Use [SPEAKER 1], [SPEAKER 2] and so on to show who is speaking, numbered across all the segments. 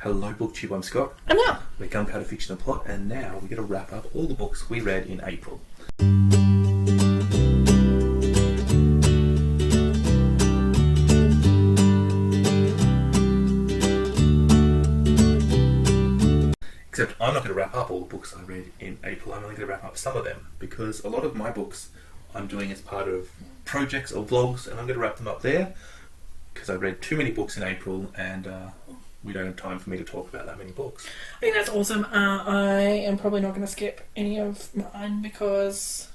[SPEAKER 1] Hello booktube, I'm Scott.
[SPEAKER 2] Emile.
[SPEAKER 1] We're gunpowder.fiction.and.plot, and now we're going to wrap up all the books we read in April. Except I'm not going to wrap up all the books I read in April, I'm only going to wrap up some of them, because a lot of my books I'm doing as part of projects or vlogs, and I'm going to wrap them up there, because I read too many books in April, and we don't have time for me to talk about that many books.
[SPEAKER 2] I think that's awesome. I am probably not going to skip any of mine because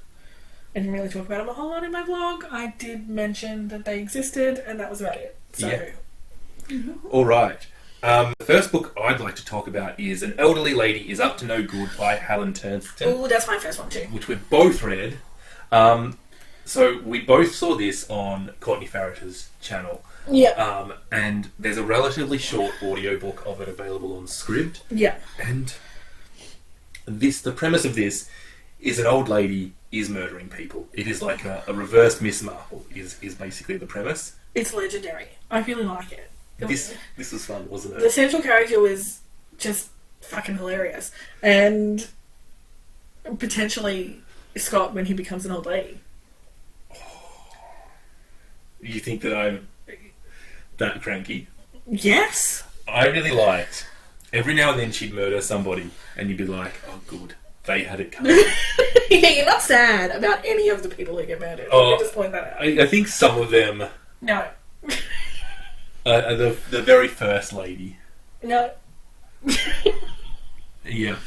[SPEAKER 2] I didn't really talk about them a whole lot in my vlog. I did mention that they existed, and that was about it. So.
[SPEAKER 1] Yeah. All right. The first book I'd like to talk about is An Elderly Lady is Up to No Good by Helene Tursten.
[SPEAKER 2] Oh, that's my first one too.
[SPEAKER 1] Which we've both read. So we both saw this on Courtney Farrat's channel.
[SPEAKER 2] Yeah.
[SPEAKER 1] And there's a relatively short audiobook of it available on Scribd.
[SPEAKER 2] Yeah.
[SPEAKER 1] And the premise of this is an old lady is murdering people. It is like a reverse Miss Marple is basically the premise.
[SPEAKER 2] It's legendary. I really like it.
[SPEAKER 1] This was fun, wasn't it?
[SPEAKER 2] The central character was just fucking hilarious. And potentially Scott when he becomes an old lady.
[SPEAKER 1] You think that I'm that cranky?
[SPEAKER 2] Yes.
[SPEAKER 1] I really liked every now and then she'd murder somebody and you'd be like, oh good, they had it coming.
[SPEAKER 2] Yeah, you're not sad about any of the people who get murdered. Let me just point that out.
[SPEAKER 1] I think some of them...
[SPEAKER 2] No.
[SPEAKER 1] The very first lady.
[SPEAKER 2] No.
[SPEAKER 1] Yeah.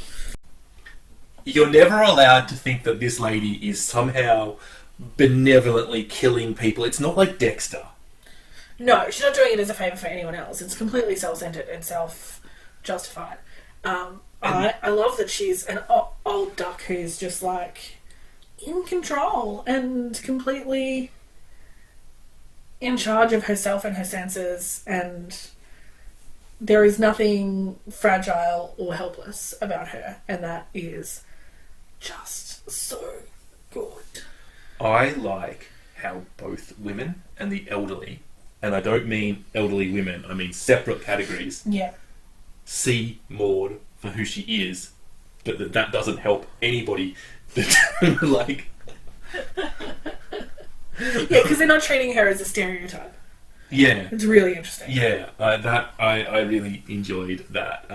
[SPEAKER 1] You're never allowed to think that this lady is somehow benevolently killing people. It's not like Dexter.
[SPEAKER 2] No, she's not doing it as a favour for anyone else. It's completely self-centered and self-justified. I love that she's an old duck who's just like in control and completely in charge of herself and her senses, and there is nothing fragile or helpless about her, and that is just so good.
[SPEAKER 1] I like how both women and the elderly, and I don't mean elderly women, I mean separate categories, see Maud for who she is, but that doesn't help anybody. Like...
[SPEAKER 2] Yeah, because they're not treating her as a stereotype.
[SPEAKER 1] Yeah.
[SPEAKER 2] It's really interesting.
[SPEAKER 1] Yeah, I really enjoyed that.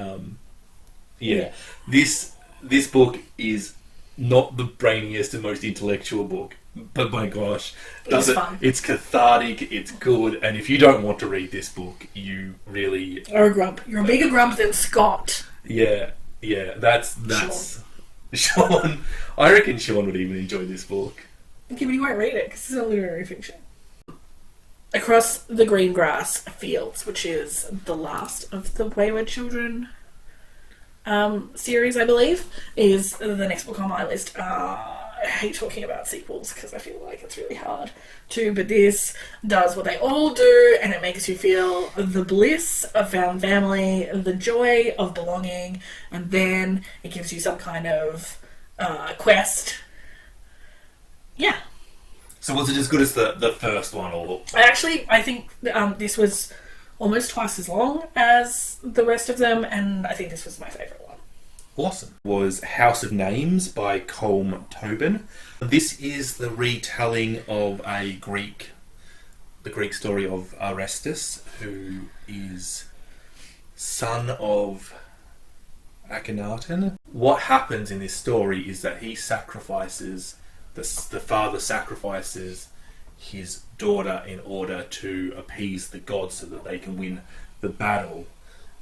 [SPEAKER 1] This book is not the brainiest and most intellectual book, but my gosh,
[SPEAKER 2] fun.
[SPEAKER 1] It's cathartic, it's good, and if you don't want to read this book, you really
[SPEAKER 2] are a grump. You're a bigger grump than Scott.
[SPEAKER 1] Yeah, that's Sean. I reckon Sean would even enjoy this book.
[SPEAKER 2] Okay, but he won't read it because it's a literary fiction. Across the Green Grass Fields, which is the last of the Wayward Children series, I believe, is the next book on my list. I hate talking about sequels because I feel like it's really hard to, but this does what they all do, and it makes you feel the bliss of found family, the joy of belonging, and then it gives you some kind of quest. Yeah.
[SPEAKER 1] So was it as good as the first one, or...?
[SPEAKER 2] I think this was almost twice as long as the rest of them, and I think this was my favourite one.
[SPEAKER 1] Awesome. Was House of Names by Colm Toibin. This is the retelling of the Greek story of Orestes, who is son of Akhenaten. What happens in this story is that he sacrifices... The father sacrifices his daughter in order to appease the gods so that they can win the battle.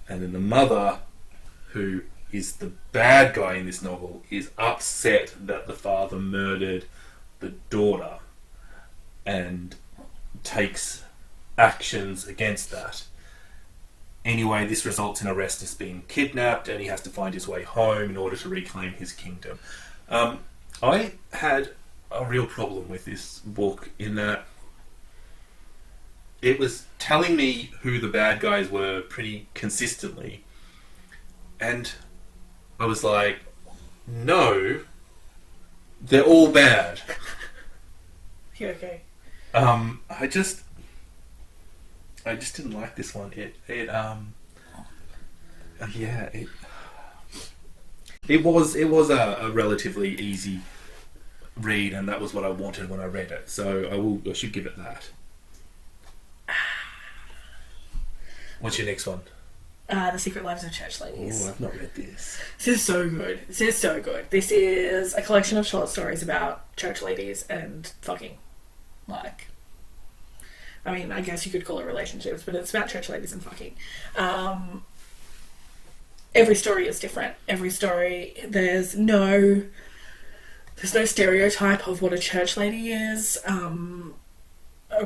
[SPEAKER 1] And then the mother, who is the bad guy in this novel, is upset that the father murdered the daughter and takes actions against that. Anyway, this results in Orestes being kidnapped, and he has to find his way home in order to reclaim his kingdom. I had a real problem with this book in that it was telling me who the bad guys were pretty consistently, and I was like, no, they're all bad.
[SPEAKER 2] Yeah, okay.
[SPEAKER 1] I just didn't like this one. Yeah, it was a relatively easy read, and that was what I wanted when I read it. So I should give it that. What's your next one?
[SPEAKER 2] The Secret Lives of Church Ladies.
[SPEAKER 1] Oh, I've not read this.
[SPEAKER 2] This is so good. This is a collection of short stories about church ladies and fucking. Like, I mean, I guess you could call it relationships, but it's about church ladies and fucking. Every story is different. Every story, there's no stereotype of what a church lady is.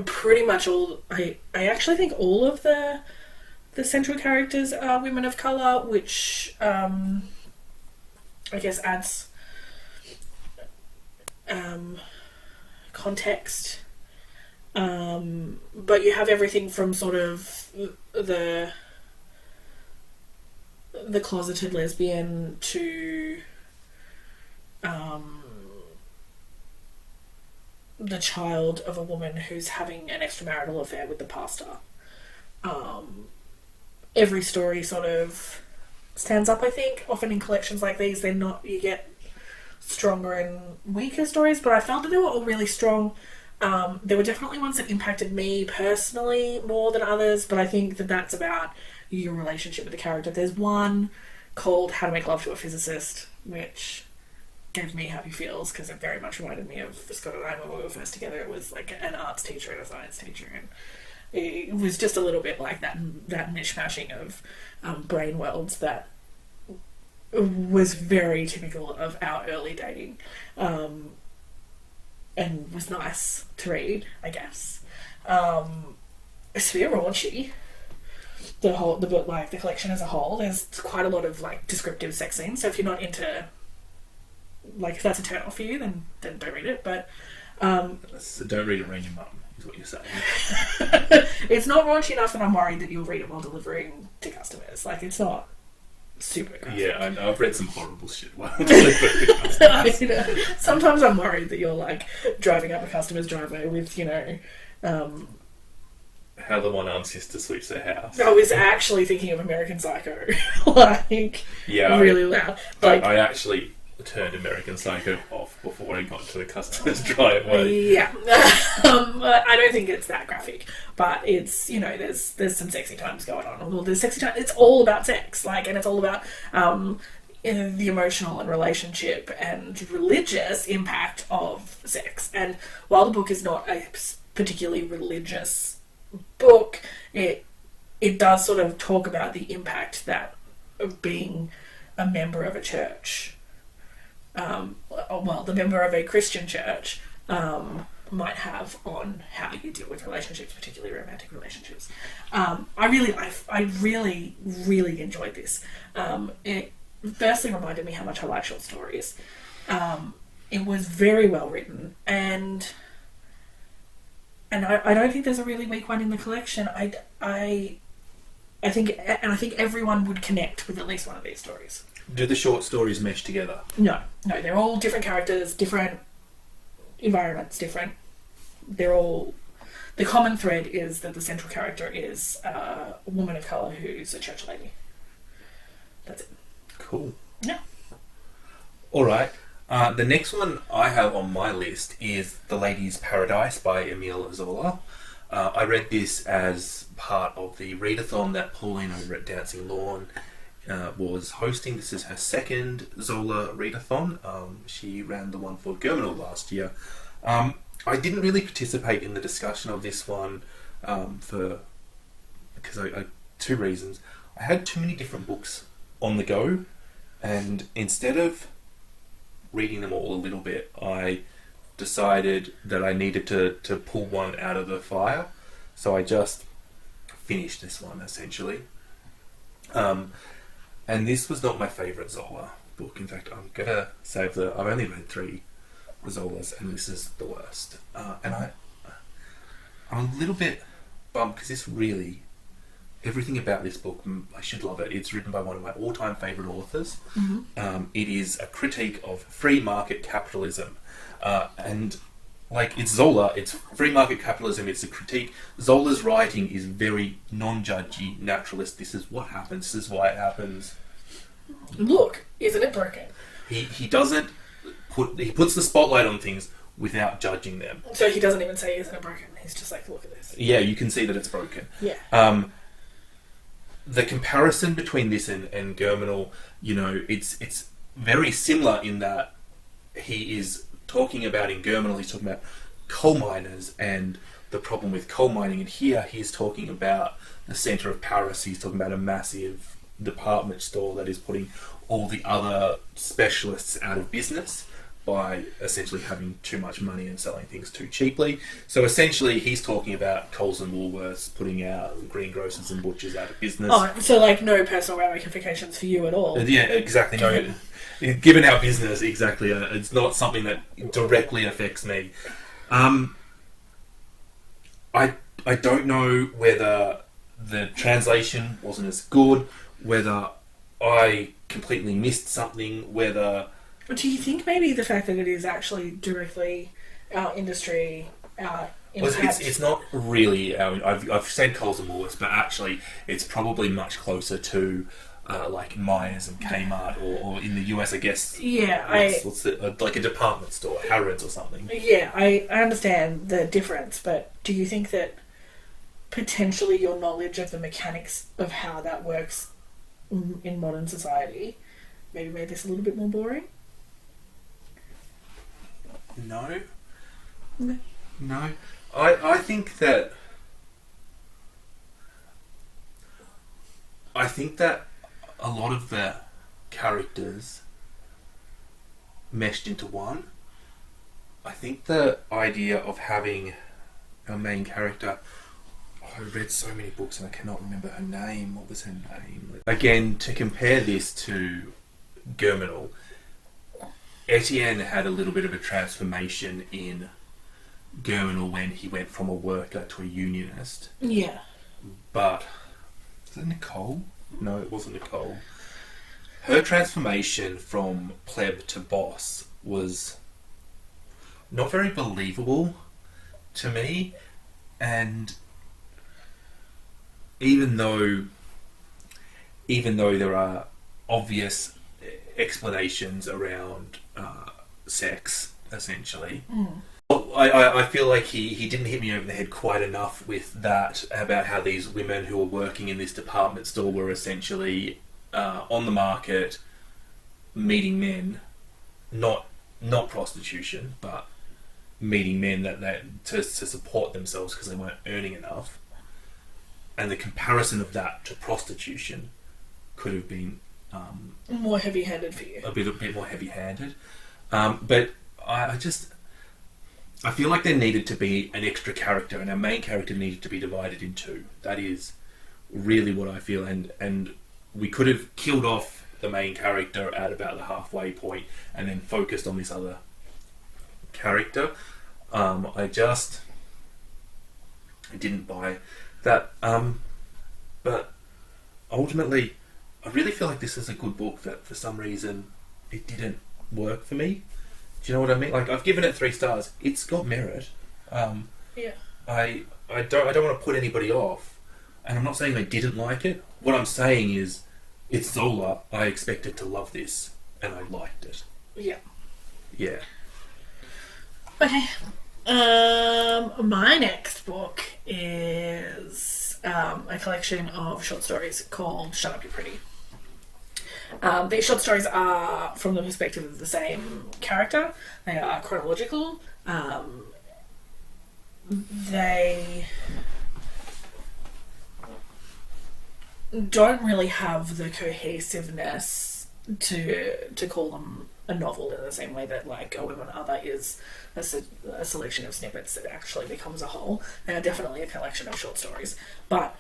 [SPEAKER 2] Pretty much all. I actually think all of the central characters are women of colour, which I guess adds context. But you have everything from sort of the closeted lesbian to the child of a woman who's having an extramarital affair with the pastor. Every story sort of stands up, I think. Often in collections like these, you get stronger and weaker stories, but I felt that they were all really strong. There were definitely ones that impacted me personally more than others, but I think that that's about your relationship with the character. There's one called How to Make Love to a Physicist, which gave me happy feels because it very much reminded me of Scott and I when we were first together. It was like an arts teacher and a science teacher, and it was just a little bit like that mishmashing of brain worlds that was very typical of our early dating, and was nice to read, I guess. It's very raunchy. The book, like the collection as a whole, there's quite a lot of like descriptive sex scenes. So if you're not into, like, if that's a turn off for you, then don't read it. But
[SPEAKER 1] so don't read it around your mum, is what you're saying.
[SPEAKER 2] It's not raunchy enough that I'm worried that you'll read it while delivering to customers. Like, it's not super graphic.
[SPEAKER 1] Yeah, I know. I've read some horrible shit while delivering to customers.
[SPEAKER 2] Sometimes I'm worried that you're like driving up a customer's driveway with,
[SPEAKER 1] how the one-armed sister sweeps their house.
[SPEAKER 2] I was actually thinking of American Psycho. Like,
[SPEAKER 1] yeah,
[SPEAKER 2] really loud. Like,
[SPEAKER 1] I actually turned American Psycho off before I got to the customer's driveway.
[SPEAKER 2] Yeah. I don't think it's that graphic, but it's, there's some sexy times going on. Although there's sexy times, it's all about sex, like, and it's all about the emotional and relationship and religious impact of sex. And while the book is not a particularly religious book, it does sort of talk about the impact that being a member of a church, the member of a Christian church, might have on how you deal with relationships, particularly romantic relationships. I really, really enjoyed this. It firstly reminded me how much I like short stories. It was very well written, and I don't think there's a really weak one in the collection. I think everyone would connect with at least one of these stories.
[SPEAKER 1] Do the short stories mesh together?
[SPEAKER 2] No, they're all different characters, different environments, different. They're all. The common thread is that the central character is a woman of colour who's a church lady. That's it.
[SPEAKER 1] Cool.
[SPEAKER 2] Yeah.
[SPEAKER 1] All right. The next one I have on my list is The Lady's Paradise by Emile Zola. I read this as part of the readathon that Pauline over at Dancing Lawn was hosting. This is her second Zola readathon. She ran the one for Germinal last year. I didn't really participate in the discussion of this one because I two reasons. I had too many different books on the go, and instead of reading them all a little bit, I decided that I needed to pull one out of the fire. So I just finished this one, essentially. And this was not my favourite Zola book. In fact, I'm going to save I've only read 3 Zolas, and this is the worst. And I'm a little bit bummed, because this really... Everything about this book, I should love it. It's written by one of my all-time favourite authors. Mm-hmm. It is a critique of free market capitalism. And like, it's Zola, it's free market capitalism, it's a critique. Zola's writing is very non-judgy, naturalist. This is what happens, this is why it happens.
[SPEAKER 2] Look, isn't it broken?
[SPEAKER 1] He doesn't he puts the spotlight on things without judging them.
[SPEAKER 2] So he doesn't even say, isn't it broken? He's just like, look at this.
[SPEAKER 1] Yeah, you can see that it's broken.
[SPEAKER 2] Yeah.
[SPEAKER 1] The comparison between this and Germinal, you know, it's very similar in that he is talking about, in Germinal, he's talking about coal miners and the problem with coal mining, and here he's talking about the centre of Paris. He's talking about a massive department store that is putting all the other specialists out of business by essentially having too much money and selling things too cheaply. So essentially he's talking about Coles and Woolworths putting out greengrocers and butchers out of business.
[SPEAKER 2] Oh, so like no personal ramifications for you at all.
[SPEAKER 1] Yeah, exactly. No, given our business, exactly. It's not something that directly affects me. I don't know whether the translation wasn't as good, whether I completely missed something, whether...
[SPEAKER 2] Do you think maybe the fact that it is actually directly our industry, our impact...
[SPEAKER 1] Well, it's not really... I've said Coles and Woolworths, but actually it's probably much closer to like Myers and Kmart, or in the US, I guess...
[SPEAKER 2] Yeah,
[SPEAKER 1] like a department store, Harrods or something.
[SPEAKER 2] Yeah, I understand the difference, but do you think that potentially your knowledge of the mechanics of how that works in modern society maybe made this a little bit more boring?
[SPEAKER 1] No. I think that a lot of the characters meshed into one. I think the idea of having a main character... I read so many books and I cannot remember her name. What was her name? Again, to compare this to Germinal, Etienne had a little bit of a transformation in Germinal when he went from a worker to a unionist.
[SPEAKER 2] Yeah.
[SPEAKER 1] But... was it Nicole? No, it wasn't Nicole. Her transformation from pleb to boss was not very believable to me, and even though there are obvious explanations around sex, essentially, I feel like he didn't hit me over the head quite enough with that, about how these women who were working in this department store were essentially on the market meeting men, not prostitution, but meeting men to support themselves because they weren't earning enough. And the comparison of that to prostitution could have been
[SPEAKER 2] more heavy-handed for you.
[SPEAKER 1] A bit more heavy-handed. But I feel like there needed to be an extra character, and our main character needed to be divided in two. That is really what I feel, and we could have killed off the main character at about the halfway point and then focused on this other character. I didn't buy that. But ultimately, I really feel like this is a good book that for some reason it didn't work for me. Do you know what I mean? Like, I've given it 3 stars. It's got merit.
[SPEAKER 2] Yeah.
[SPEAKER 1] I don't want to put anybody off, and I'm not saying I didn't like it. What I'm saying is, it's Zola. I expected to love this, and I liked it.
[SPEAKER 2] Yeah.
[SPEAKER 1] Yeah.
[SPEAKER 2] Okay. My next book is a collection of short stories called Shut Up, You're Pretty. These short stories are from the perspective of the same character. They are chronological. They don't really have the cohesiveness to call them a novel in the same way that, like, A Woman Other is a selection of snippets that actually becomes a whole. They are definitely a collection of short stories, but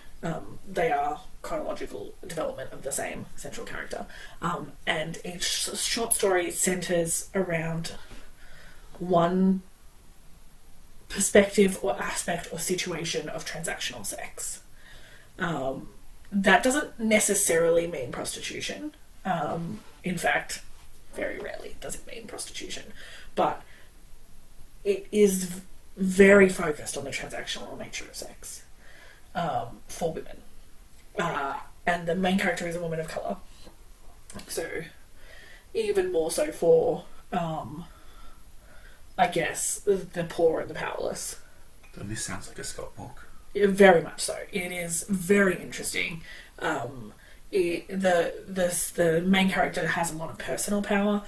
[SPEAKER 2] they are chronological development of the same central character. And each short story centres around one perspective or aspect or situation of transactional sex. That doesn't necessarily mean prostitution. In fact, very rarely does it mean prostitution. But it is very focused on the transactional nature of sex for women. And the main character is a woman of colour. So, even more so for, I guess, the poor and the powerless.
[SPEAKER 1] This sounds like a Scott book.
[SPEAKER 2] Very much so. It is very interesting. The main character has a lot of personal power,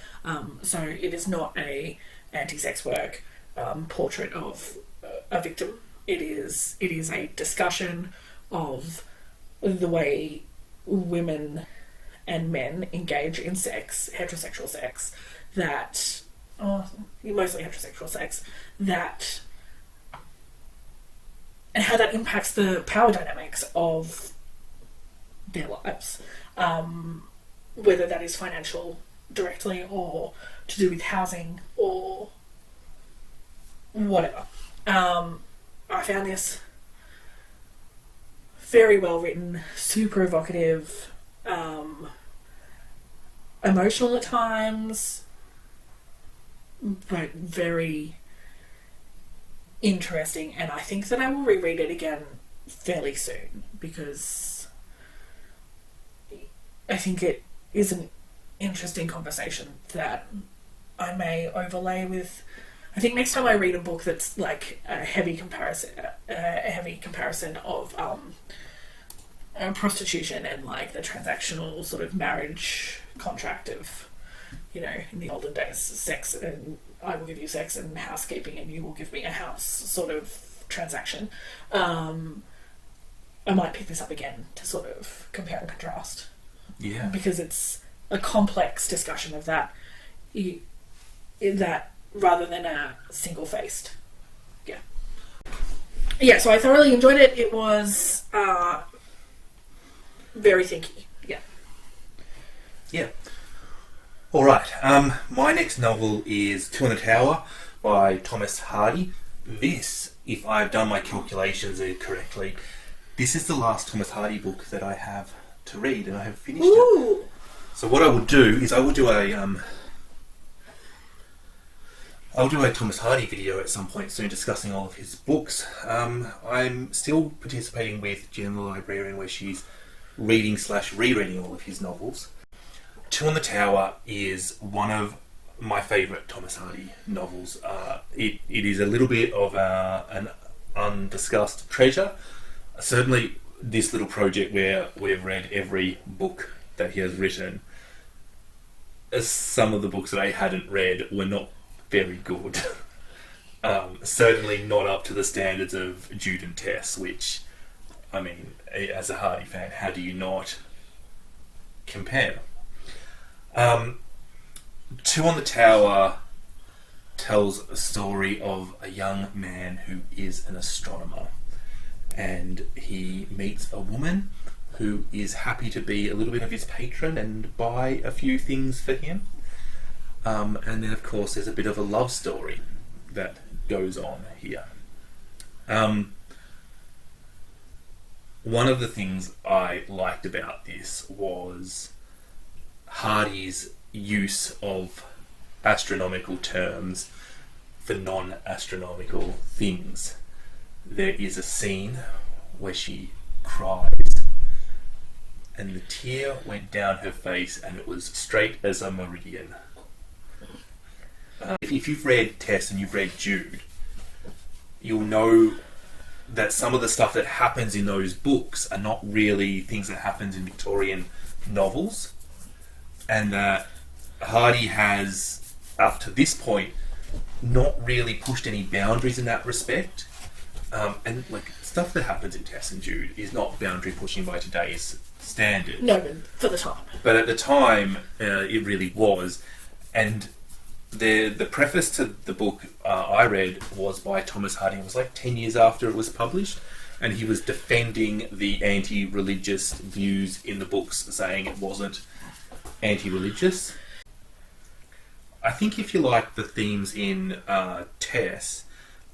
[SPEAKER 2] so it is not a anti-sex work portrait of a victim. It is a discussion of the way women and men engage in sex, heterosexual sex, mostly heterosexual sex, and how that impacts the power dynamics of their lives, whether that is financial directly or to do with housing or whatever. I found this very well written, super evocative, emotional at times, but very interesting, and I think that I will reread it again fairly soon because I think it is an interesting conversation that I may overlay with. I think next time I read a book that's like a heavy comparison of prostitution and like the transactional sort of marriage contract of, you know, in the olden days, sex and I will give you sex and housekeeping and you will give me a house sort of transaction. I might pick this up again to sort of compare and contrast.
[SPEAKER 1] Yeah.
[SPEAKER 2] Because it's a complex discussion of that, that rather than a single-faced. Yeah. Yeah, so I thoroughly enjoyed it. It was very thinky. Yeah.
[SPEAKER 1] Yeah. All right. My next novel is Two on the Tower by Thomas Hardy. This, if I've done my calculations correctly, this is the last Thomas Hardy book that I have to read, and I have finished it. So what I will do is I will do a Thomas Hardy video at some point soon discussing all of his books. I'm still participating with Jen the Librarian, where she's reading/rereading all of his novels. Two on the Tower is one of my favourite Thomas Hardy novels. It is a little bit of an undiscussed treasure. Certainly this little project where we've read every book that he has written, some of the books that I hadn't read were not very good. Certainly not up to the standards of Jude and Tess, which, I mean, as a Hardy fan, how do you not compare? Two on the Tower tells a story of a young man who is an astronomer, and he meets a woman who is happy to be a little bit of his patron and buy a few things for him. And then, of course, there's a bit of a love story that goes on here. One of the things I liked about this was Hardy's use of astronomical terms for non-astronomical things. There is a scene where she cries, and the tear went down her face, and it was straight as a meridian. If you've read Tess and you've read Jude, you'll know that some of the stuff that happens in those books are not really things that happens in Victorian novels, and that Hardy has, up to this point, not really pushed any boundaries in that respect. And like stuff that happens in Tess and Jude is not boundary pushing by today's standards.
[SPEAKER 2] No, but for the time.
[SPEAKER 1] But at the time, it really was. And the preface to the book I read was by Thomas Hardy. It was like 10 years after it was published, and he was defending the anti-religious views in the books, saying it wasn't anti-religious. I think if you like the themes in Tess,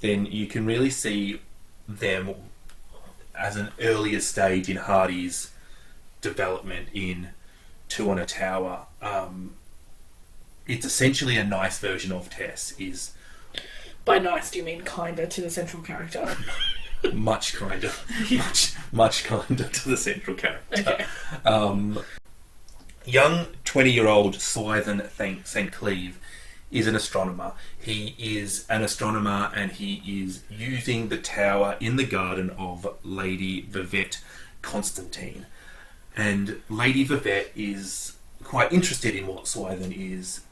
[SPEAKER 1] then you can really see them as an earlier stage in Hardy's development in Two on a Tower. It's essentially a nice version of Tess. Is
[SPEAKER 2] By nice, do you mean kinder to the central character?
[SPEAKER 1] Much kinder. much kinder to the central character.
[SPEAKER 2] Okay.
[SPEAKER 1] Young 20-year-old Swithen St. Cleeve is an astronomer. He is an astronomer and he is using the tower in the garden of Lady Vivette Constantine. And Lady Vivette is quite interested in what Swithen is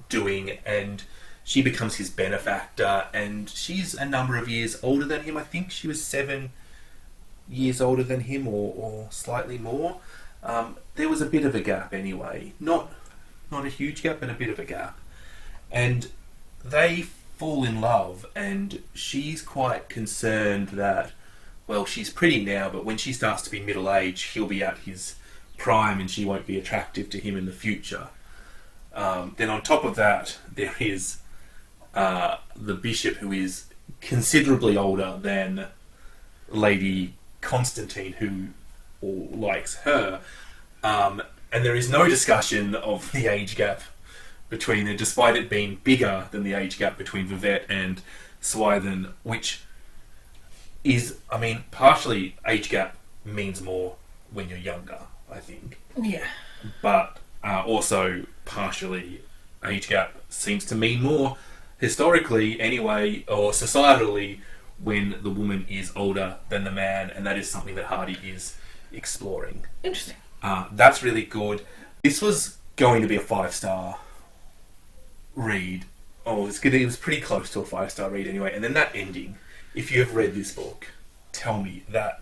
[SPEAKER 1] doing, and she becomes his benefactor, and she's a number of years older than him. I think she was 7 years older than him, or slightly more. There was a bit of a gap anyway. Not a huge gap, but a bit of a gap. And they fall in love, and she's quite concerned that, well, she's pretty now, but when she starts to be middle-aged, he'll be at his prime and she won't be attractive to him in the future. Then on top of that, there is the bishop, who is considerably older than Lady Constantine, who likes her. And there is no discussion of the age gap between them, despite it being bigger than the age gap between Vivette and Swithen, which is, I mean, partially age gap means more when you're younger, I think.
[SPEAKER 2] Yeah.
[SPEAKER 1] But also partially age gap seems to mean more historically anyway, or societally, when the woman is older than the man, and that is something that Hardy is exploring.
[SPEAKER 2] Interesting.
[SPEAKER 1] That's really good. This was going to be a 5-star read. Oh, it was pretty close to a 5-star read anyway. And then that ending, if you have read this book, tell me that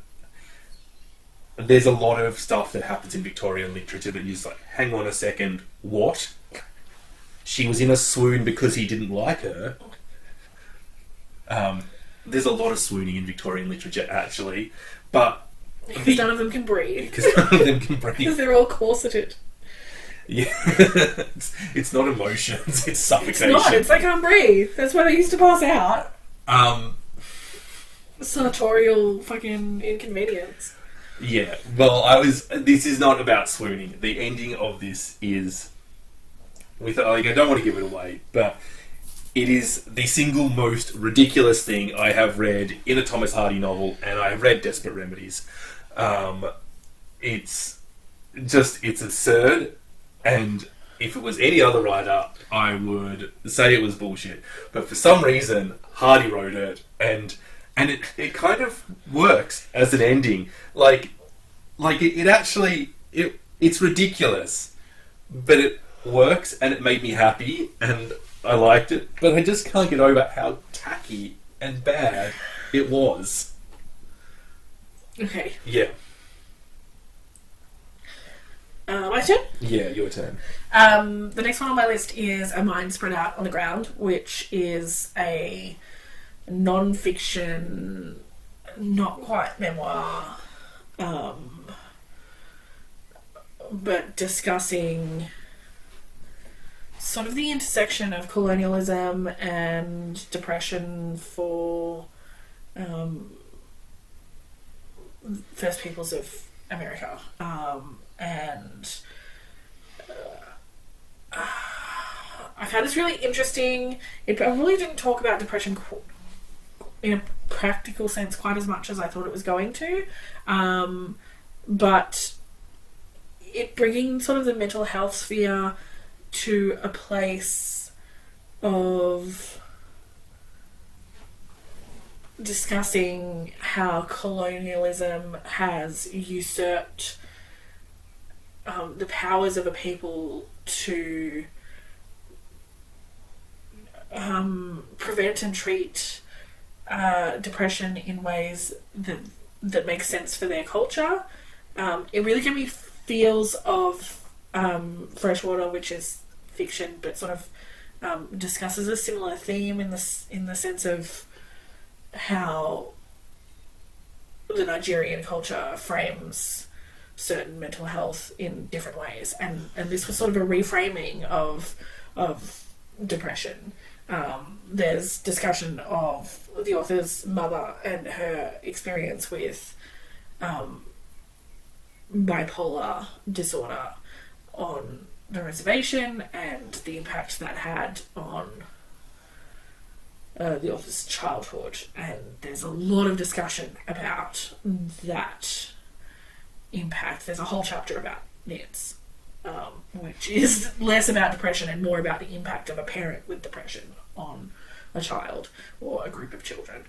[SPEAKER 1] there's a lot of stuff that happens in Victorian literature that you're just like, hang on a second, what? She was in a swoon because he didn't like her. There's a lot of swooning in Victorian literature, actually, but
[SPEAKER 2] because none of them can breathe.
[SPEAKER 1] Because none of them can breathe.
[SPEAKER 2] Because they're all corseted.
[SPEAKER 1] Yeah, it's not emotions; it's suffocation.
[SPEAKER 2] It's not. It's they can't breathe. That's why they used to pass out. Sartorial fucking inconvenience.
[SPEAKER 1] Yeah. Well, this is not about swooning. The ending of this is I don't want to give it away, but it is the single most ridiculous thing I have read in a Thomas Hardy novel, and I have read Desperate Remedies. It's absurd, and if it was any other writer, I would say it was bullshit. But for some reason, Hardy wrote it, and it kind of works as an ending. It's ridiculous, but it works, and it made me happy, and I liked it, but I just can't get over how tacky and bad it was.
[SPEAKER 2] Okay.
[SPEAKER 1] Yeah.
[SPEAKER 2] My turn?
[SPEAKER 1] Yeah, your turn.
[SPEAKER 2] The next one on my list is A Mind Spread Out on the Ground, which is a non-fiction, not quite memoir, but discussing sort of the intersection of colonialism and depression for First Peoples of America. And I found this really interesting. It probably didn't talk about depression in a practical sense quite as much as I thought it was going to. But it bringing sort of the mental health sphere to a place of discussing how colonialism has usurped the powers of a people to prevent and treat depression in ways that make sense for their culture. It really gave me feels of Freshwater, which is fiction, but sort of discusses a similar theme in the sense of how the Nigerian culture frames certain mental health in different ways, and this was sort of a reframing of depression. There's discussion of the author's mother and her experience with bipolar disorder on the reservation and the impact that had on the author's childhood, and there's a lot of discussion about that impact. There's a whole chapter about NIDS, which is less about depression and more about the impact of a parent with depression on a child or a group of children.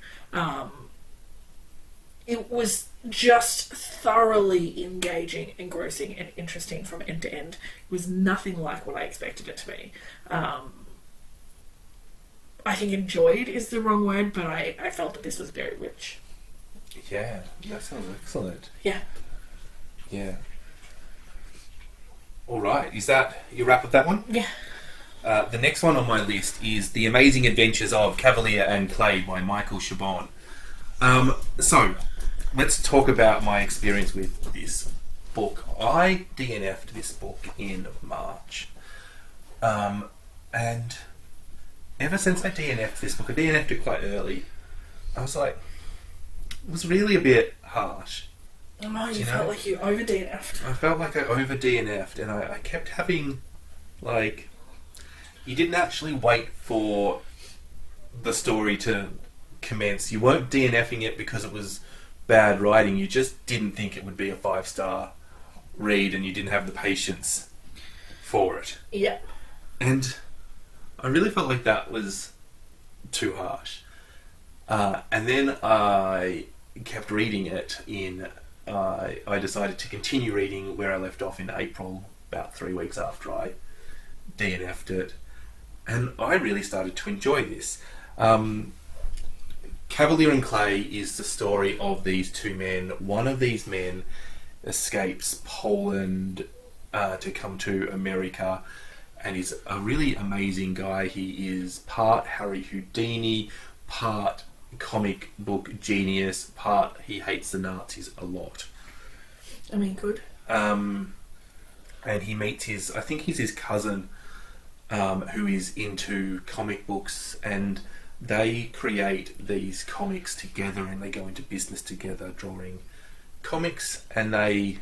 [SPEAKER 2] It was just thoroughly engaging, engrossing, and interesting from end to end. It was nothing like what I expected it to be. I think enjoyed is the wrong word, but I felt that this was very rich.
[SPEAKER 1] Yeah, that sounds excellent.
[SPEAKER 2] Yeah.
[SPEAKER 1] Yeah. All right, is that you wrap with that one?
[SPEAKER 2] Yeah.
[SPEAKER 1] The next one on my list is The Amazing Adventures of Kavalier and Clay by Michael Chabon. So, let's talk about my experience with this book. I DNF'd this book in March. And ever since I DNF'd this book, I DNF'd it quite early. I was like, it was really a bit harsh.
[SPEAKER 2] Oh, you felt like you over DNF'd.
[SPEAKER 1] I felt like I over DNF'd, and I kept having, like, you didn't actually wait for the story to commence. You weren't DNFing it because it was bad writing. You just didn't think it would be a 5-star read, and you didn't have the patience for it.
[SPEAKER 2] Yeah.
[SPEAKER 1] And I really felt like that was too harsh. And then I kept reading it I decided to continue reading where I left off in April, about 3 weeks after I DNF'd it. And I really started to enjoy this. Kavalier and Clay is the story of these two men. One of these men escapes Poland to come to America, and he's a really amazing guy. He is part Harry Houdini, part comic book genius, part he hates the Nazis a lot.
[SPEAKER 2] I mean, good.
[SPEAKER 1] And he meets I think he's his cousin, who is into comic books, and they create these comics together, and they go into business together drawing comics, and they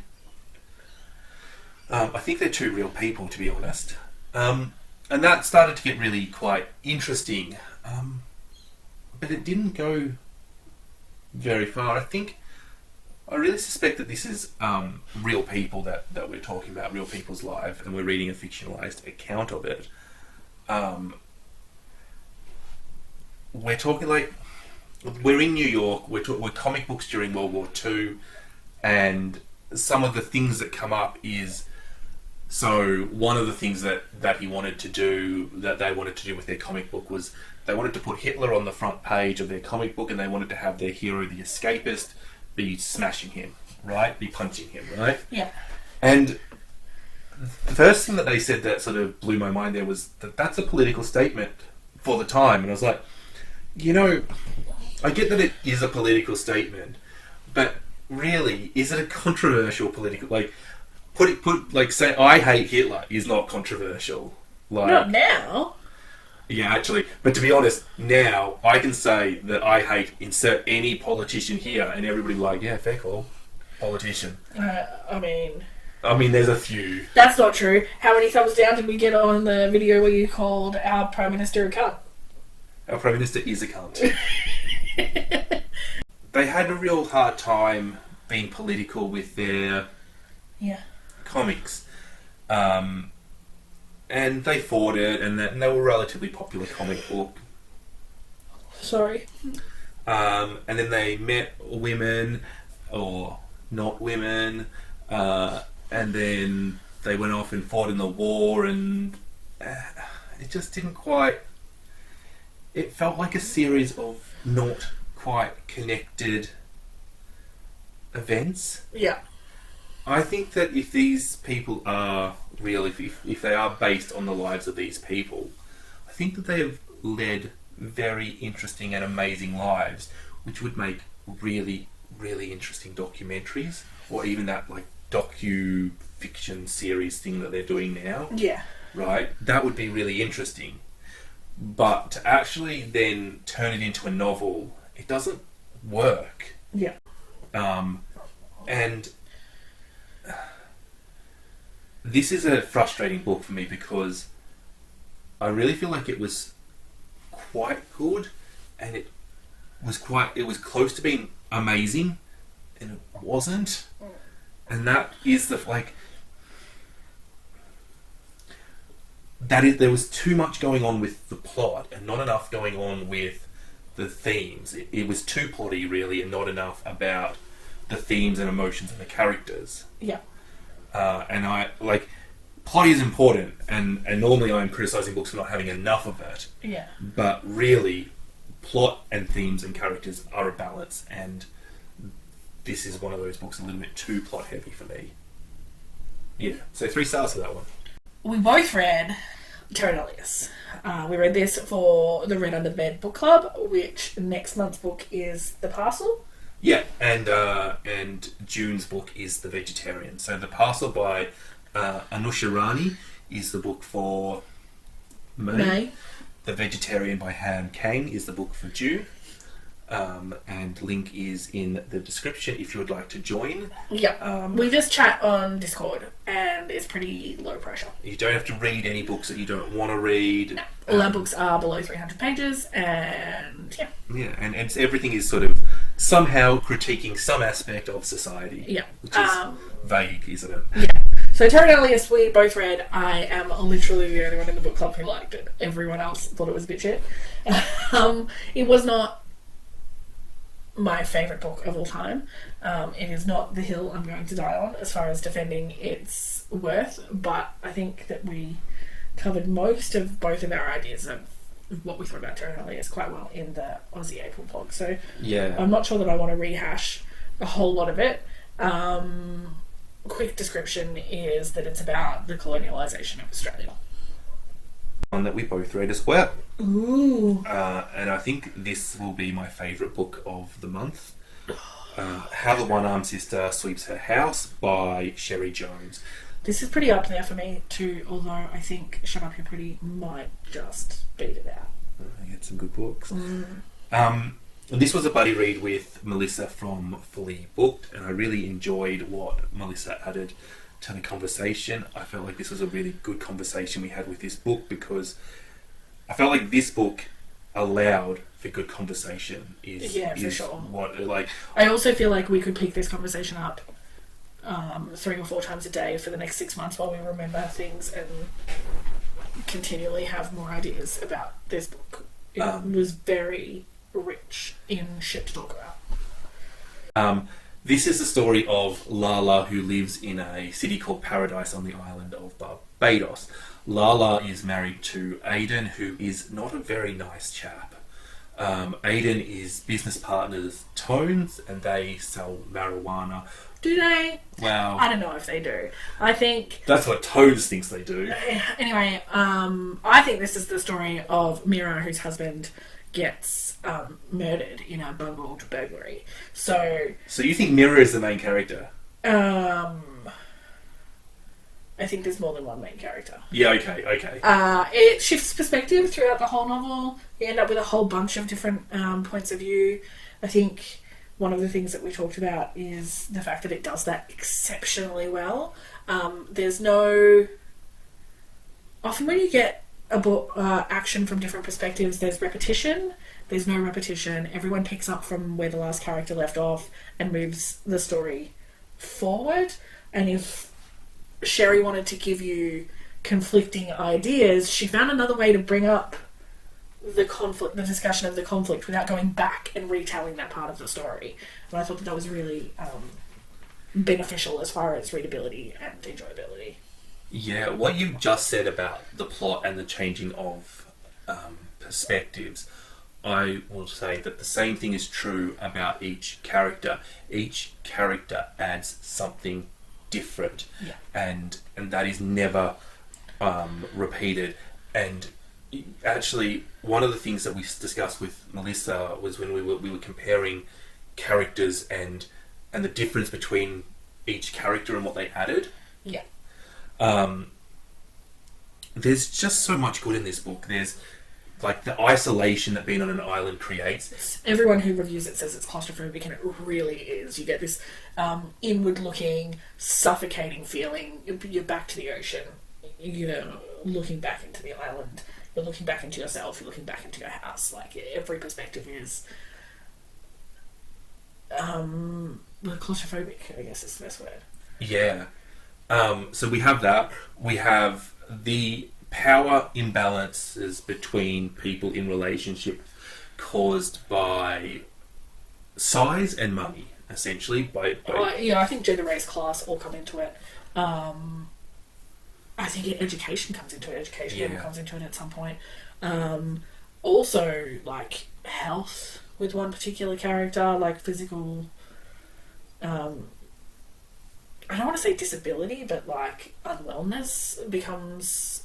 [SPEAKER 1] I think they're two real people, to be honest. And that started to get really quite interesting. But it didn't go very far. I really suspect that this is real people that we're talking about, real people's lives, and we're reading a fictionalized account of it. We're talking like, we're in New York, we're comic books during World War II, and some of the things that come up is, so one of the things that he wanted to do, that they wanted to do with their comic book, was they wanted to put Hitler on the front page of their comic book, and they wanted to have their hero, the escapist, be smashing him, right? Be punching him, right?
[SPEAKER 2] Yeah.
[SPEAKER 1] And the first thing that they said that sort of blew my mind there was that that's a political statement for the time. And I was like, I get that it is a political statement, but really, is it a controversial political, say I hate Hitler is not controversial.
[SPEAKER 2] Not now.
[SPEAKER 1] Yeah, actually. But to be honest, now I can say that I hate insert any politician here, and everybody will be like, yeah, fair call. Politician.
[SPEAKER 2] I mean,
[SPEAKER 1] there's a few.
[SPEAKER 2] That's not true. How many thumbs down did we get on the video where you called our Prime Minister a cunt?
[SPEAKER 1] Our Prime Minister is a cunt. They had a real hard time being political with their comics. And they fought it, and they were a relatively popular comic book.
[SPEAKER 2] Sorry.
[SPEAKER 1] And then they met women, or not women, and then they went off and fought in the war, and it just didn't quite... It felt like a series of not quite connected events.
[SPEAKER 2] Yeah.
[SPEAKER 1] I think that if these people are real, if they are based on the lives of these people, I think that they have led very interesting and amazing lives, which would make really, really interesting documentaries, or even that docu-fiction series thing that they're doing now.
[SPEAKER 2] Yeah.
[SPEAKER 1] Right? That would be really interesting. But to actually then turn it into a novel, it doesn't work.
[SPEAKER 2] Yeah.
[SPEAKER 1] And this is a frustrating book for me because I really feel like it was quite good, and it was close to being amazing, and it wasn't. And that is there was too much going on with the plot and not enough going on with the themes. It was too plotty, really, and not enough about the themes and emotions and the characters.
[SPEAKER 2] Yeah.
[SPEAKER 1] And plot is important, and normally I'm criticising books for not having enough of it.
[SPEAKER 2] Yeah.
[SPEAKER 1] But really, plot and themes and characters are a balance, and this is one of those books a little bit too plot heavy for me. Yeah, so 3 stars for that one.
[SPEAKER 2] We both read Terra Nullius. We read this for the Read Under the Bed book club, which next month's book is The Parcel.
[SPEAKER 1] Yeah, and June's book is The Vegetarian. So The Parcel by Anusha Rani is the book for May. The Vegetarian by Han Kang is the book for June. And link is in the description if you would like to join.
[SPEAKER 2] Yeah, we just chat on Discord, and it's pretty low pressure.
[SPEAKER 1] You don't have to read any books that you don't want to read.
[SPEAKER 2] No. All our books are below 300 pages, and yeah.
[SPEAKER 1] Yeah, and everything is sort of somehow critiquing some aspect of society.
[SPEAKER 2] Yeah.
[SPEAKER 1] Which is vague, isn't it?
[SPEAKER 2] Yeah. So Terra Nullius we both read. I am literally the only one in the book club who liked it. Everyone else thought it was a bit shit. It was not my favourite book of all time. It is not the hill I'm going to die on as far as defending its worth, but I think that we covered most of both of our ideas of what we thought about Terra Nullius quite well in the Aussie April blog. So
[SPEAKER 1] yeah, I'm
[SPEAKER 2] not sure that I want to rehash a whole lot of it. Quick description is that it's about the colonialisation of Australia.
[SPEAKER 1] One that we both read as well.
[SPEAKER 2] Ooh.
[SPEAKER 1] And I think this will be my favourite book of the month. How the One-Armed Sister Sweeps Her House by Cherie Jones.
[SPEAKER 2] This is pretty up there for me too, although I think Shut Up You're Pretty might just beat it out.
[SPEAKER 1] I had some good books. This was a buddy read with Melissa from Fully Booked, and I really enjoyed what Melissa added to the conversation. I felt like this was a really good conversation we had with this book, because I felt like this book allowed for good conversation.
[SPEAKER 2] For sure.
[SPEAKER 1] What
[SPEAKER 2] I also feel like we could pick this conversation up 3 or 4 times a day for the next 6 months while we remember things and continually have more ideas about this book. It was very rich in shit to talk about.
[SPEAKER 1] This is the story of Lala, who lives in a city called Paradise on the island of Barbados. Lala is married to Aidan, who is not a very nice chap. Aidan is business partners Tones, and they sell marijuana.
[SPEAKER 2] Do they?
[SPEAKER 1] Well,
[SPEAKER 2] I don't know if they do. I think
[SPEAKER 1] that's what Tones thinks they do.
[SPEAKER 2] Anyway, I think this is the story of Mira, whose husband gets murdered in a bungled burglary. So
[SPEAKER 1] you think Mira is the main character?
[SPEAKER 2] I think there's more than one main character.
[SPEAKER 1] Yeah, okay.
[SPEAKER 2] It shifts perspective throughout the whole novel. You end up with a whole bunch of different points of view. I think one of the things that we talked about is the fact that it does that exceptionally well. There's no... Often when you get a book action from different perspectives, there's repetition. There's no repetition. Everyone picks up from where the last character left off and moves the story forward. And if Cherie wanted to give you conflicting ideas, she found another way to bring up the conflict, the discussion of the conflict, without going back and retelling that part of the story. And I thought that was really beneficial as far as readability and enjoyability.
[SPEAKER 1] Yeah, what you just said about the plot and the changing of perspectives, I will say that the same thing is true about each character. Each character adds something different,
[SPEAKER 2] yeah.
[SPEAKER 1] and that is never repeated. And actually, one of the things that we discussed with Melissa was when we were comparing characters and the difference between each character and what they added.
[SPEAKER 2] Yeah.
[SPEAKER 1] There's just so much good in this book. There's like the isolation that being on an island creates.
[SPEAKER 2] Everyone who reviews it says it's claustrophobic, and it really is. You get this inward-looking, suffocating feeling. You're back to the ocean. You're looking back into the island. you're looking back into yourself, you're looking back into your house. Like, every perspective is claustrophobic, I guess is the best word.
[SPEAKER 1] Yeah. So we have that. We have the power imbalances between people in relationship caused by size and money, essentially.
[SPEAKER 2] I think gender, race, class all come into it. I think education comes into it. Education comes into it at some point. Also, like, health with one particular character, like physical... I don't want to say disability, but, like, unwellness becomes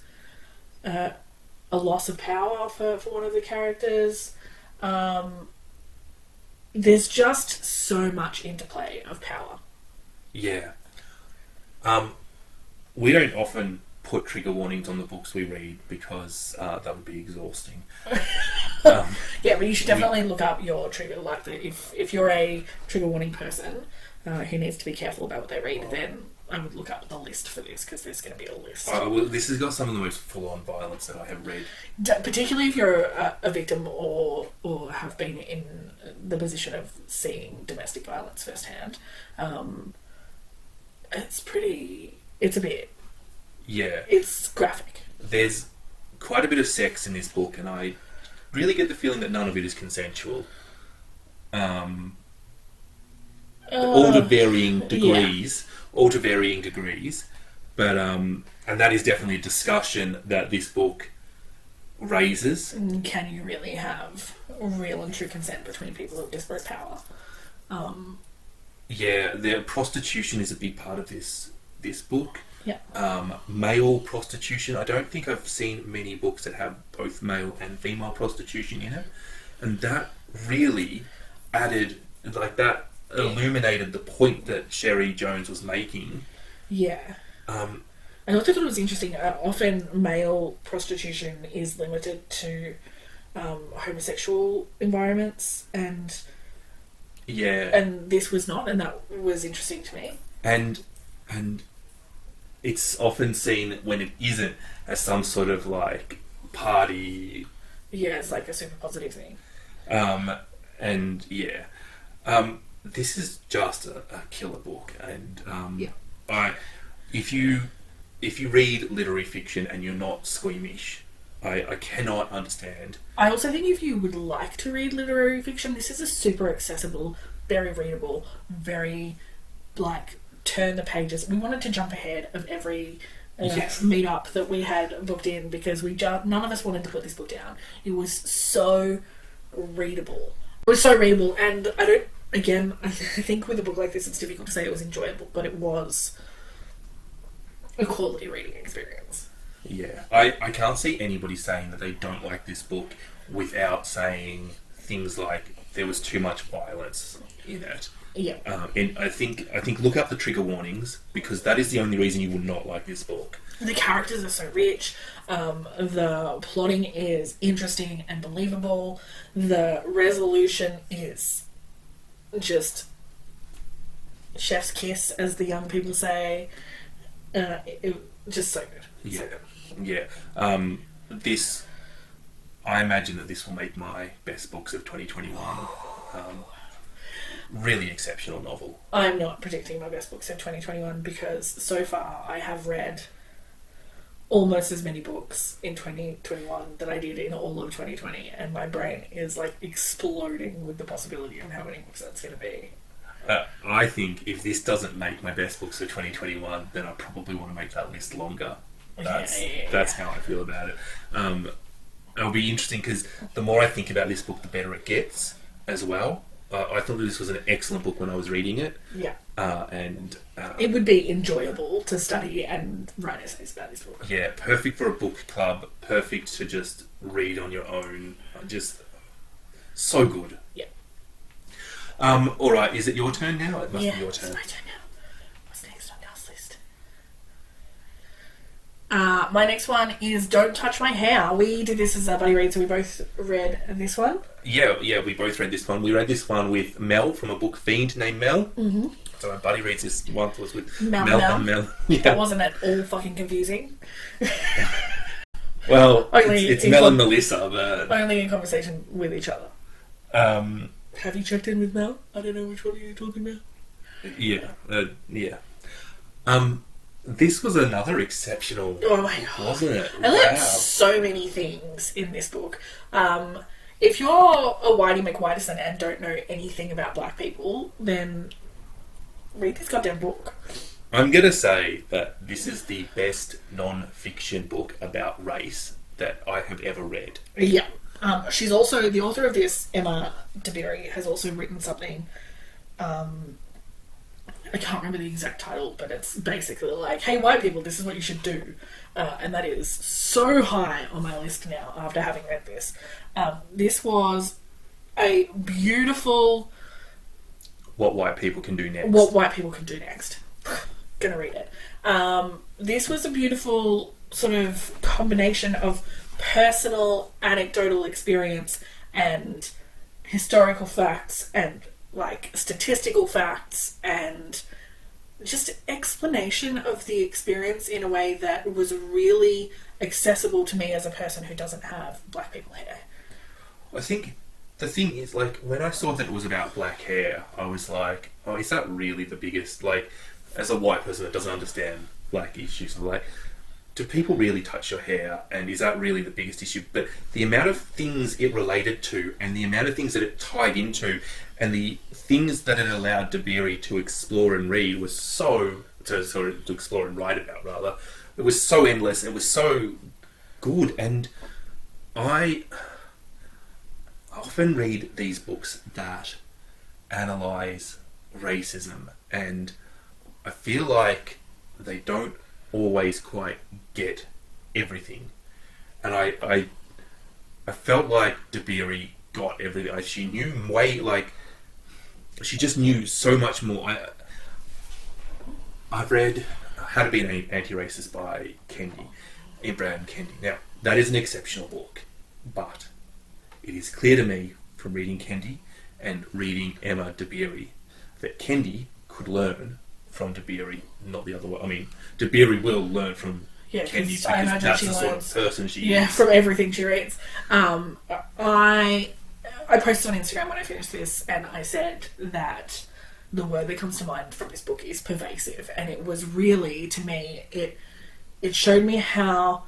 [SPEAKER 2] a loss of power for one of the characters. There's just so much interplay of power.
[SPEAKER 1] Yeah. We don't often put trigger warnings on the books we read because that would be exhausting.
[SPEAKER 2] Yeah, but you should definitely look up your trigger. Like, if you're a trigger warning person who needs to be careful about what they read, then I would look up the list for this, because there's going to be a list.
[SPEAKER 1] Well, this has got some of the most full-on violence that I have read.
[SPEAKER 2] Particularly if you're a victim or have been in the position of seeing domestic violence firsthand. It's a bit...
[SPEAKER 1] Yeah.
[SPEAKER 2] It's graphic.
[SPEAKER 1] There's quite a bit of sex in this book, and I really get the feeling that none of it is consensual. All to varying degrees. But and that is definitely a discussion that this book raises.
[SPEAKER 2] Can you really have real and true consent between people of disparate power?
[SPEAKER 1] Yeah, the prostitution is a big part of this book.
[SPEAKER 2] Yeah.
[SPEAKER 1] Male prostitution. I don't think I've seen many books that have both male and female prostitution in it, and that really added, like, that illuminated the point that Cherie Jones was making.
[SPEAKER 2] Yeah. I also thought it was interesting. Often male prostitution is limited to homosexual environments, and this was not, and that was interesting to me.
[SPEAKER 1] And it's often seen, when it isn't, as some sort of, like, party.
[SPEAKER 2] Yeah, it's like a super positive thing.
[SPEAKER 1] This is just a killer book, and
[SPEAKER 2] yeah.
[SPEAKER 1] If you read literary fiction and you're not squeamish, I cannot understand.
[SPEAKER 2] I also think if you would like to read literary fiction, this is a super accessible, very readable, very, like, turn the pages. We wanted to jump ahead of every meet-up that we had booked in, because none of us wanted to put this book down. It was so readable. And I think with a book like this, it's difficult to say it was enjoyable, but it was a quality reading experience.
[SPEAKER 1] Yeah, I can't see anybody saying that they don't like this book without saying things like there was too much violence in it.
[SPEAKER 2] Yeah.
[SPEAKER 1] And I think look up the trigger warnings, because that is the only reason you would not like this book.
[SPEAKER 2] The characters are so rich. The plotting is interesting and believable. The resolution is just chef's kiss, as the young people say. Just so good.
[SPEAKER 1] Yeah.
[SPEAKER 2] So good.
[SPEAKER 1] Yeah. I imagine that this will make my best books of 2021. Really exceptional novel.
[SPEAKER 2] I'm not predicting my best books of 2021, because so far I have read almost as many books in 2021 that I did in all of 2020, and my brain is, like, exploding with the possibility of how many books that's going to be.
[SPEAKER 1] I think if this doesn't make my best books of 2021, then I probably want to make that list longer. That's how I feel about it. It'll be interesting, because the more I think about this book, the better it gets as well. I thought this was an excellent book when I was reading it.
[SPEAKER 2] Yeah.
[SPEAKER 1] It
[SPEAKER 2] would be enjoyable to study and write essays about this book.
[SPEAKER 1] Yeah, perfect for a book club, perfect to just read on your own. Just so good.
[SPEAKER 2] Yeah.
[SPEAKER 1] Alright, is it your turn now? It must be your turn.
[SPEAKER 2] It's my turn now. What's next on Nell's list? My next one is Don't Touch My Hair. We did this as a buddy read, so we both read this one.
[SPEAKER 1] Yeah, we both read this one. We read this one with Mel from a book fiend named Mel.
[SPEAKER 2] Mm-hmm.
[SPEAKER 1] So my buddy reads this one with
[SPEAKER 2] Mel
[SPEAKER 1] and Mel.
[SPEAKER 2] Yeah. That wasn't at all fucking confusing.
[SPEAKER 1] Well,
[SPEAKER 2] Only
[SPEAKER 1] it's
[SPEAKER 2] in
[SPEAKER 1] Mel and Melissa, but...
[SPEAKER 2] Only in conversation with each other. Have you checked in with Mel? I don't know which one are you talking about.
[SPEAKER 1] Yeah. This was another exceptional
[SPEAKER 2] Oh my god.
[SPEAKER 1] wasn't it?
[SPEAKER 2] I learned so many things in this book. If you're a Whitey McGuire and don't know anything about black people, then read this goddamn book.
[SPEAKER 1] I'm going to say that this is the best non-fiction book about race that I have ever read.
[SPEAKER 2] Yeah. She's also, the author of this, Emma Dabiri, has also written something, I can't remember the exact title, but it's basically like, hey, white people, this is what you should do. And that is so high on my list now after having read this. This was a beautiful...
[SPEAKER 1] What white people can do next.
[SPEAKER 2] What white people can do next. Gonna read it. This was a beautiful sort of combination of personal anecdotal experience and historical facts and like statistical facts and just explanation of the experience in a way that was really accessible to me as a person who doesn't have black people hair.
[SPEAKER 1] I think the thing is, like, when I saw that it was about black hair, I was like, oh, is that really the biggest, like, as a white person that doesn't understand black issues, I'm like, do people really touch your hair? And is that really the biggest issue? But the amount of things it related to and the amount of things that it tied into and the things that it allowed Dabiri to explore and read was to explore and write about, rather. It was so endless. It was so good. And I often read these books that analyse racism, and I feel like they don't always quite get everything. And I felt like Dabiri got everything. She knew she just knew so much more. I've read How to Be an Anti-Racist by Ibrahim Kendi. Now, that is an exceptional book, but it is clear to me from reading Kendi and reading Emma Dabiri that Kendi could learn from Dabiri, not the other way. I mean, Dabiri will learn from Kendi because that's the sort of person she is.
[SPEAKER 2] Yeah, from everything she reads. I posted on Instagram when I finished this, and I said that the word that comes to mind from this book is pervasive, and it was really, to me, it showed me how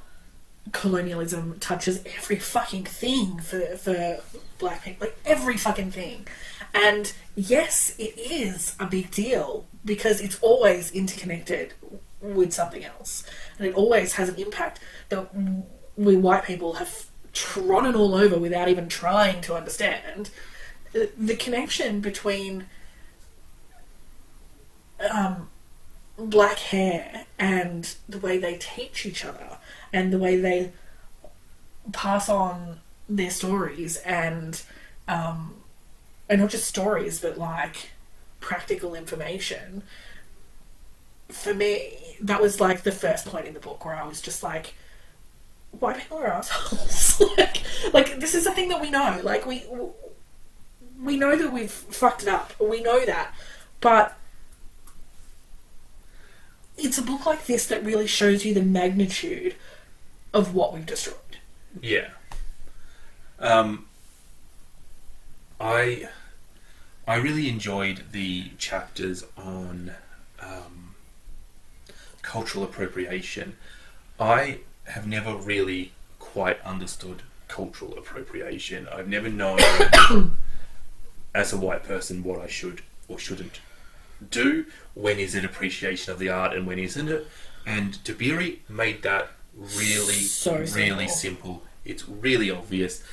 [SPEAKER 2] colonialism touches every fucking thing for black people, like every fucking thing. And yes, it is a big deal because it's always interconnected with something else, and it always has an impact that we white people have trodden all over without even trying to understand. The connection between black hair and the way they teach each other and the way they pass on their stories and not just stories but like practical information. For me, that was like the first point in the book where I was just like, white people are assholes. like this is a thing that we know. Like we know that we've fucked it up. We know that, but it's a book like this that really shows you the magnitude of what we've destroyed.
[SPEAKER 1] Yeah. I really enjoyed the chapters on cultural appropriation. I have never really quite understood cultural appropriation. I've never known as a white person what I should or shouldn't do. When is it appreciation of the art and when isn't it? And Dabiri made that really simple. It's really obvious.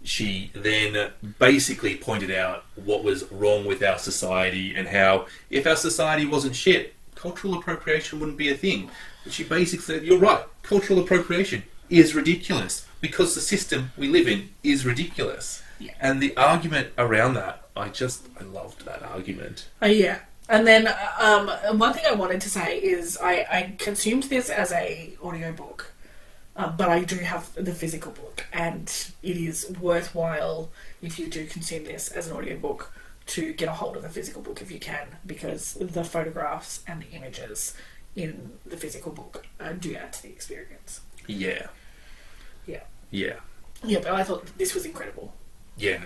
[SPEAKER 1] She then basically pointed out what was wrong with our society and how if our society wasn't shit, cultural appropriation wouldn't be a thing. And she basically said, you're right, cultural appropriation is ridiculous because the system we live in is ridiculous.
[SPEAKER 2] Yeah.
[SPEAKER 1] And the argument around that, I loved that argument.
[SPEAKER 2] Yeah. And then one thing I wanted to say is I consumed this as a audiobook, but I do have the physical book, and it is worthwhile if you do consume this as an audiobook to get a hold of the physical book if you can, because the photographs and the images in the physical book do add to the experience.
[SPEAKER 1] Yeah.
[SPEAKER 2] Yeah.
[SPEAKER 1] Yeah.
[SPEAKER 2] Yeah, but I thought this was incredible.
[SPEAKER 1] Yeah.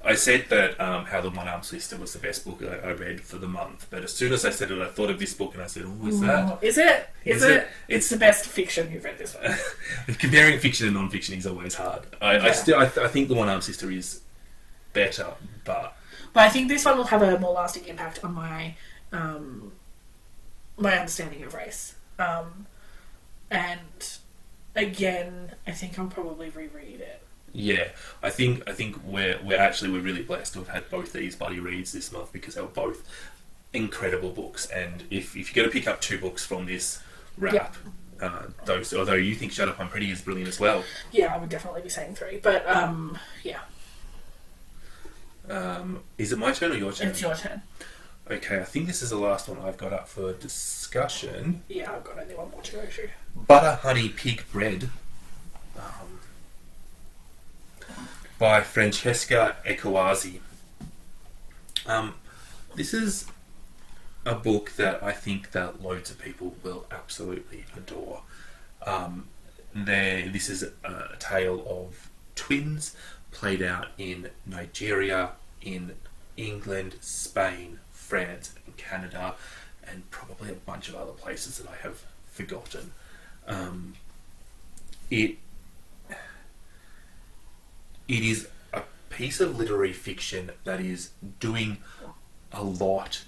[SPEAKER 1] I said that How the One-Armed Sister was the best book I read for the month, but as soon as I said it, I thought of this book and I said, oh, is that?
[SPEAKER 2] Is it? Is it? It's the best fiction you've read this one.
[SPEAKER 1] Comparing fiction and non-fiction is always hard. I think The One-Armed Sister is better, but
[SPEAKER 2] I think this one will have a more lasting impact on my my understanding of race. And again, I think I'll probably reread it.
[SPEAKER 1] Yeah, I think we're really blessed to have had both these buddy reads this month because they were both incredible books. And if you're going to pick up 2 books from this wrap, those, although you think Shut Up I'm Pretty is brilliant as well.
[SPEAKER 2] Yeah, I would definitely be saying 3, but yeah.
[SPEAKER 1] Is it my turn or your turn?
[SPEAKER 2] It's your turn.
[SPEAKER 1] Okay, I think this is the last one I've got up for discussion.
[SPEAKER 2] Yeah, I've got only one more to go through.
[SPEAKER 1] Butter, Honey, Pig, Bread. By Francesca Ekwuyasi. This is a book that I think that loads of people will absolutely adore. This is a tale of twins played out in Nigeria, in England, Spain, France, and Canada, and probably a bunch of other places that I have forgotten. It is a piece of literary fiction that is doing a lot,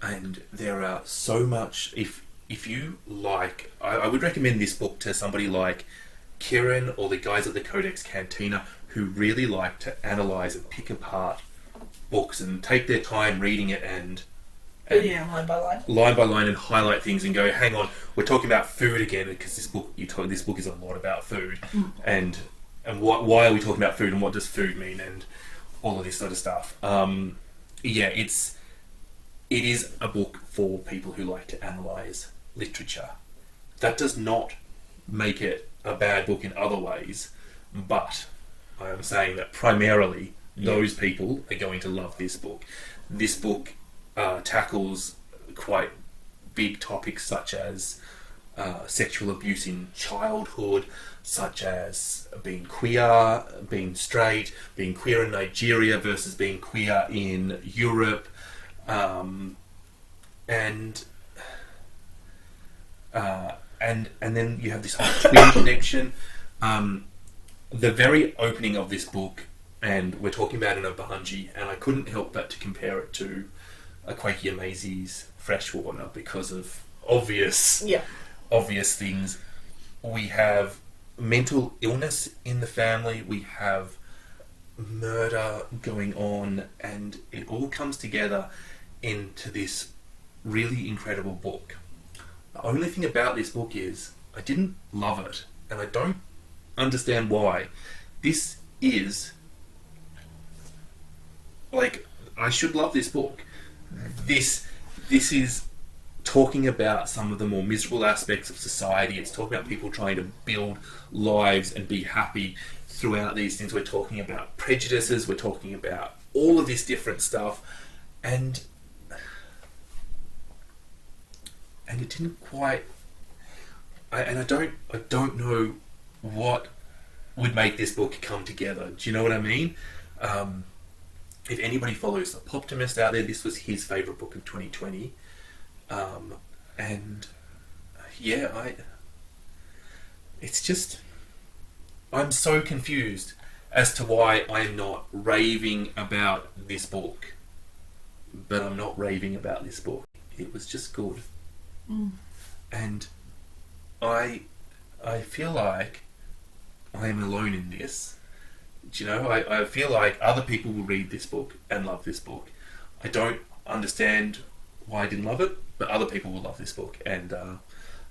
[SPEAKER 1] and there are so much. If you like, I would recommend this book to somebody like Kieran or the guys at the Codex Cantina who really like to analyse and pick apart books and take their time reading it and
[SPEAKER 2] line
[SPEAKER 1] by line, and highlight things and go, hang on, we're talking about food again, because this book is a lot about food, and why are we talking about food, and what does food mean, and all of this sort of stuff. It is a book for people who like to analyse literature. That does not make it a bad book in other ways, but I am saying that primarily those people are going to love this book. This book tackles quite big topics such as sexual abuse in childhood, such as being queer, being straight, being queer in Nigeria versus being queer in Europe, and then you have this whole twin connection. The very opening of this book, and we're talking about in a Mutonji, and I couldn't help but to compare it to Ekwuyazi's Freshwater because of obvious things. We have mental illness in the family, we have murder going on, and it all comes together into this really incredible book. The only thing about this book is I didn't love it, and I don't understand why. This is I should love this book. This is talking about some of the more miserable aspects of society. It's talking about people trying to build lives and be happy throughout these things. We're talking about prejudices, we're talking about all of this different stuff, and it didn't quite. I don't know what would make this book come together. Do you know what I mean? If anybody follows the Poptimist out there, this was his favourite book of 2020. It's just, I'm so confused as to why I'm not raving about this book. But I'm not raving about this book. It was just good. And I feel like I am alone in this. Do you know, I feel like other people will read this book and love this book. I don't understand why I didn't love it, but other people will love this book. And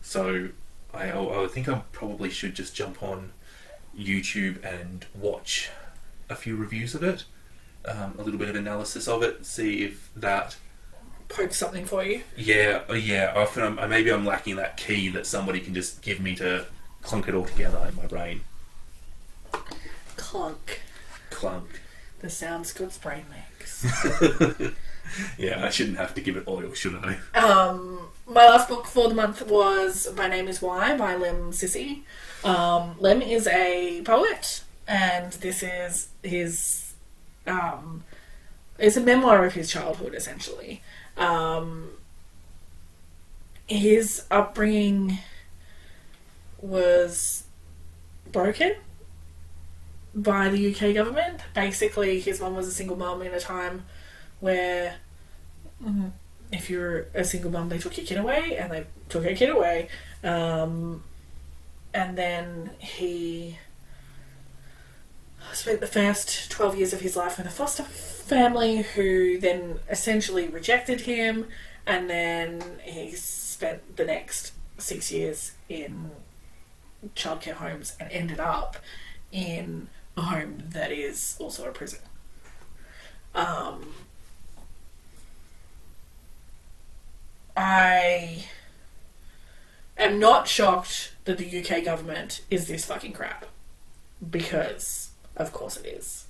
[SPEAKER 1] so I think I probably should just jump on YouTube and watch a few reviews of it, a little bit of analysis of it, see if that
[SPEAKER 2] pokes something for you.
[SPEAKER 1] Yeah. Often maybe I'm lacking that key that somebody can just give me to clunk it all together in my brain.
[SPEAKER 2] Clunk.
[SPEAKER 1] Clunk.
[SPEAKER 2] The sound Scott's brain makes.
[SPEAKER 1] Yeah, I shouldn't have to give it oil, should I?
[SPEAKER 2] My last book for the month was My Name Is Why by Lemn Sissay. Lemn is a poet, and this is his... it's a memoir of his childhood, essentially. His upbringing was broken by the UK government. Basically, his mum was a single mum in a time where if you're a single mum, they took your kid away, and they took her kid away. And then he spent the first 12 years of his life in a foster family who then essentially rejected him, and then he spent the next 6 years in childcare homes and ended up in a home that is also a prison. I am not shocked that the UK government is this fucking crap, because of course it is.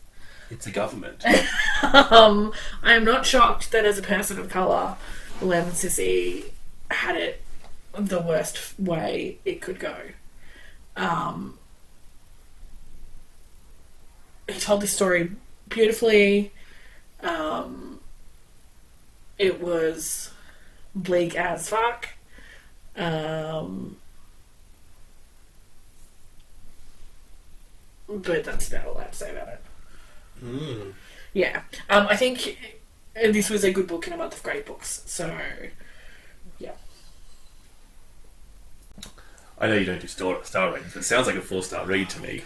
[SPEAKER 1] It's a government.
[SPEAKER 2] I am not shocked that as a person of colour, Lemn Sissay had it the worst way it could go. He told this story beautifully. It was bleak as fuck. But that's about all I have to say about it. Yeah. I think this was a good book in a month of great books. So, yeah.
[SPEAKER 1] I know you don't do star ratings, but it sounds like a 4-star read to me.